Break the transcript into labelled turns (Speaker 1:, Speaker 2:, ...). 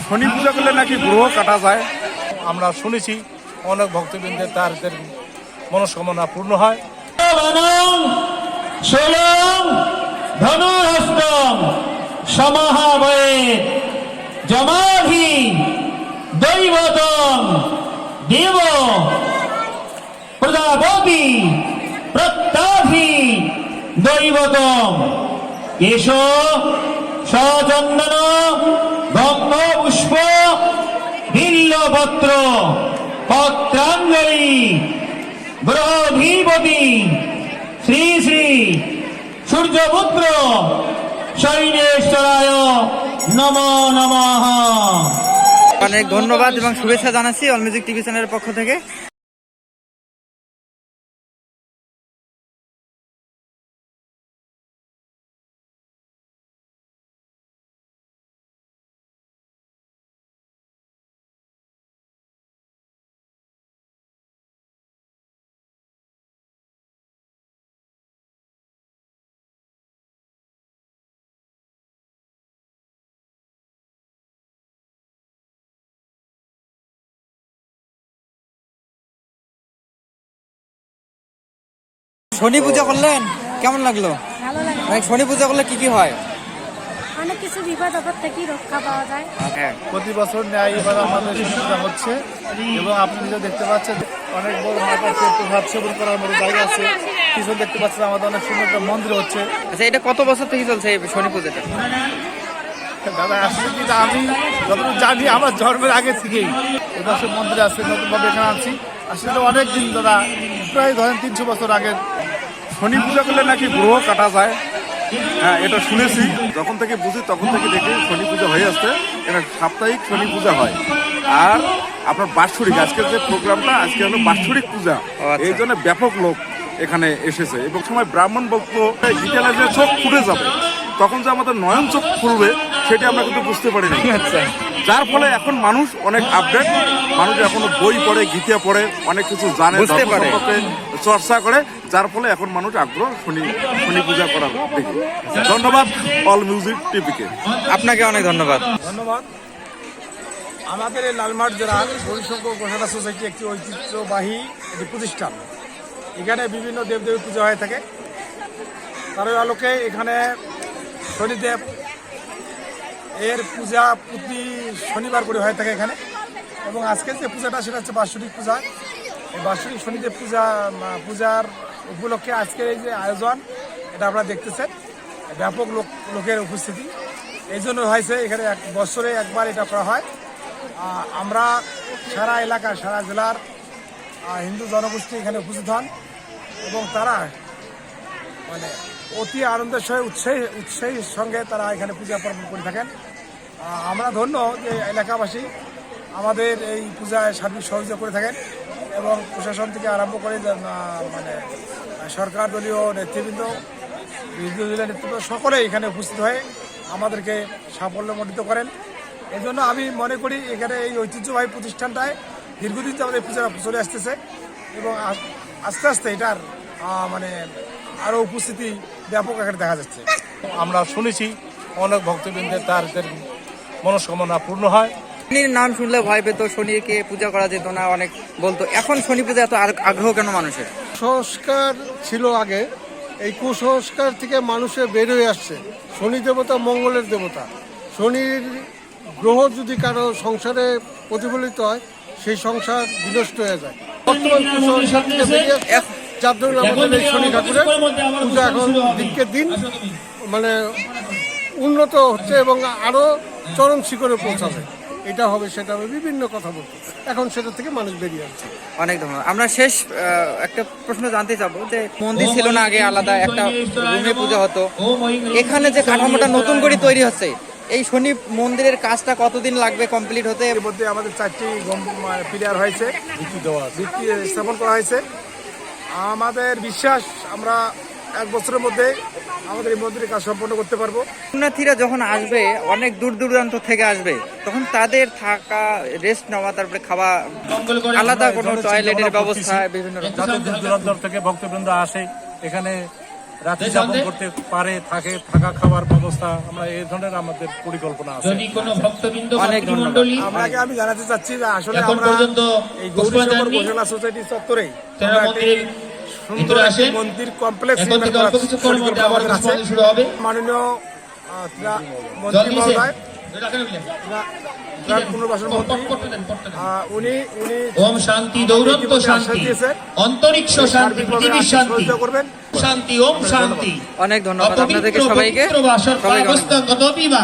Speaker 1: শনি পূজা করলে নাকি গ্রহ কাটা যায়। আমরা শুনেছি অনেক ভক্তবৃন্দের তাদের মনস্কামনা পূর্ণ হয়।
Speaker 2: জমাধি দৈবতম দেব প্রজাপতি প্রত্যাধি দৈবতম এসো সচন্দন গঙ্গ পুষ্প বিল্লপত্র পত্রাঞ্জলি গ্রহাধিপতি শ্রী শ্রী সূর্যপুত্র শৈলেশ্বরায় নমো নমঃ।
Speaker 3: অনেক ধন্যবাদ এবং শুভেচ্ছা জানাচ্ছি অল মিউজিক টিভি চ্যানেলের পক্ষ থেকে। শনি পূজা করলেন, কেমন লাগলো?
Speaker 4: ভালো লাগে।
Speaker 3: শনি পূজা করলে কি কি হয়?
Speaker 4: অনেক কিছু বিপদ আপদ থেকে রক্ষা পাওয়া যায়।
Speaker 1: প্রতি বছর ন্যায় এবার আমাদের শনি পূজা হচ্ছে এবং আপনি নিজে দেখতে পাচ্ছেন অনেক বড় মাঠ আছে, প্রভাব সেবন করার মতো জায়গা আছে। কিছু দেখতে পাচ্ছেন আমাদের অনেক সুন্দর একটা মন্দির হচ্ছে।
Speaker 3: আচ্ছা, এটা কত বছর থেকে চলছে এই শনি পূজাটা?
Speaker 1: দাদা আসলে কি আমি যতটুকু জানি আমার জন্মের আগে থেকেই এপাশে মন্দির আছে, নতুনভাবে এখানে আছি। আসলে তো অনেক দিন দাদা, প্রায় ধরেন 300 বছর আগে। শনি পূজা করলে নাকি গ্রহ কাটা যায়, হ্যাঁ এটা শুনেছি। যখন থেকে বুঝি তখন থেকে দেখি শনি পূজা হয়ে আসছে। এটা সাপ্তাহিক শনি পূজা হয়। আর আপনার বাৎসরিক আজকের যে প্রোগ্রামটা, আজকে হলো বাৎসরিক পূজা। এই জন্য ব্যাপক লোক এখানে এসেছে এবং সময় ব্রাহ্মণ বলতো বিকেলে যে চোখ ফুটে যাবে, তখন যে আমাদের নয়ন চোখ খুলবে সেটা আমরা কিন্তু বুঝতে পারিনি। যার ফলে এখন মানুষ অনেক আপডেট, মানুষ এখনো বই পড়ে, গীতা পড়ে, অনেক কিছু জানে, চর্চা করে, যার ফলে এখন মানুষ আগ্রহ শনি পূজা করার দিকে। ধন্যবাদ অল মিউজিক টিভিকে।
Speaker 3: আপনাকে অনেক ধন্যবাদ।
Speaker 1: ধন্যবাদ। আমাদের এই লালমাট জেলার গৌরীশঙ্কর ঘোষণা সোসাইটি একটি ঐতিহ্যবাহী একটি প্রতিষ্ঠান। এখানে বিভিন্ন দেবদেবী পূজা হয়ে থাকে। তার আলোকে এখানে শনিদেব এর পূজা প্রতি শনিবার করে হয়ে থাকে এখানে। এবং আজকের যে পূজাটা সেটা হচ্ছে বাৎসরিক পূজা। এই বাৎসরিক শনিদেব পূজার উপলক্ষে আজকের এই যে আয়োজন, এটা আপনারা দেখতেছেন, ব্যাপক লোকের উপস্থিতি। এই জন্য হয়েছে এখানে বছরে একবার এটা করা হয়। আমরা সারা এলাকার, সারা জেলার হিন্দু জনগোষ্ঠী এখানে উপস্থিত হন এবং তারা মানে অতি আনন্দের সঙ্গে উৎসাহীর সঙ্গে তারা এখানে পূজা পার্বণ করে থাকেন। আমরা ধন্য যে এলাকাবাসী আমাদের এই পূজায় সার্বিক সহযোগিতা করে থাকেন এবং প্রশাসন থেকে আরম্ভ করে মানে সরকার দলীয় নেতৃবৃন্দ, বিরোধী দলীয় নেতৃত্ব সকলে এখানে উপস্থিত হয়ে আমাদেরকে সাফল্যমণ্ডিত করেন। এই জন্য আমি মনে করি এখানে এই ঐতিহ্যবাহী প্রতিষ্ঠানটায় দীর্ঘদিন আমাদের পূজা চলে আসতেছে এবং আস্তে আস্তে এটার মানে আরও উপস্থিতি ব্যাপক আকারে দেখা যাচ্ছে। আমরা শুনেছি অনেক ভক্তবৃন্দের তাদের মনস্কামনা পূর্ণ হয়।
Speaker 3: শনির নাম শুনলে ভয় পেত, শনিকে পূজা করা যেত না, অনেক বলতো। এখন শনি পূজা এত আগ্রহ কেন মানুষের?
Speaker 5: সংস্কার ছিল আগে, এই কুসংস্কার থেকে মানুষের বের হয়ে আসছে। শনি দেবতা মঙ্গলের দেবতা। শনির গ্রহ যদি কারো সংসারে প্রতিফলিত হয়, সেই সংসার বিনষ্ট হয়ে যায়। বর্তমান কুসংস্কার থেকে বেরিয়ে যার জন্য আমাদের এই শনি ঠাকুরের পূজা এখন দিনকে দিন মানে উন্নত হচ্ছে এবং আরও চরম শিখরে পৌঁছাবে। এটা হবে, সেটা হবে, বিভিন্ন কথা বলতে এখন সেটা থেকে মানুষ বেরিয়ে আসছে।
Speaker 3: অনেক ধন্যবাদ। আমরা শেষ একটা প্রশ্ন জানতে চাবো যে মন্দির ছিল না আগে, আলাদা একটা রুমে পূজা হতো, এখানে যে কাঠামোটা নতুন করে তৈরি হচ্ছে, এই শনি মন্দিরের কাজটা কতদিন লাগবে কমপ্লিট হতে?
Speaker 1: এর মধ্যে আমাদের 4টি পিলার হয়েছে, ভিত্তি স্থাপন করা হয়েছে। আমাদের বিশ্বাস আমরা 1 বছরের মধ্যে আমাদের এই মন্দিরের কাজ সম্পন্ন করতে পারবো।
Speaker 3: পুণ্যার্থীরা যখন আসবে, অনেক দূর দূরান্ত থেকে আসবে, তখন তাদের থাকা, রেস্ট নেওয়া, তারপরে খাওয়া, আলাদা কোনো টয়লেটের ব্যবস্থা, বিভিন্ন
Speaker 1: দূর দূরান্ত থেকে ভক্তবৃন্দ আসে, এখানে
Speaker 6: রাত্রি যাপন করতে পারে, থাকা খাবার ব্যবস্থা, আমরা এই ধরনের আমাদের পরিকল্পনা আছে।
Speaker 2: যদি কোনো ভক্তবৃন্দ
Speaker 3: অনেক
Speaker 2: মন্ডলী
Speaker 1: আপনাকে আমি জানাতে চাচ্ছি যে আসলে
Speaker 2: এখন
Speaker 1: আমরা
Speaker 2: পর্যন্ত
Speaker 1: এই
Speaker 2: পুষ্পা
Speaker 1: গৌরীশঙ্কর
Speaker 2: যাননি।
Speaker 1: ঘোষণা সোসাইটি চত্বরেই
Speaker 2: তেরা
Speaker 1: আমরা একটি
Speaker 2: মন্দিরের
Speaker 1: সুন্দর
Speaker 2: ভিতরে
Speaker 1: একটি
Speaker 2: আসেন।
Speaker 1: মন্দির কমপ্লেক্স
Speaker 2: এখন থেকে অল্প কিছুক্ষণের মধ্যে আবার পুষ্পাঞ্জলি শুরু হবে।
Speaker 1: মাননীয়
Speaker 2: জল
Speaker 1: মন্ত্রী
Speaker 2: দিয়েছে?
Speaker 1: মহোদয়
Speaker 2: রাখেন মিলে।
Speaker 1: পুনর্বাসন মন্ত্রী
Speaker 2: পড়তে দেন, পড়তে দেন।
Speaker 1: উনি
Speaker 2: ওম শান্তি দৌরত্ব শান্তি, অন্তরিক্ষ শান্তি, পৃথিবীর শান্তি,
Speaker 1: করবেন।
Speaker 2: শান্তি, ওম শান্তি।
Speaker 3: অনেক ধন্যবাদ আপনাদেরকে
Speaker 2: অপবিত্র
Speaker 3: সবাইকে।
Speaker 2: পবিত্র বাসর
Speaker 3: সবাইকে অনেক
Speaker 2: পাবস্ত গতবিবা।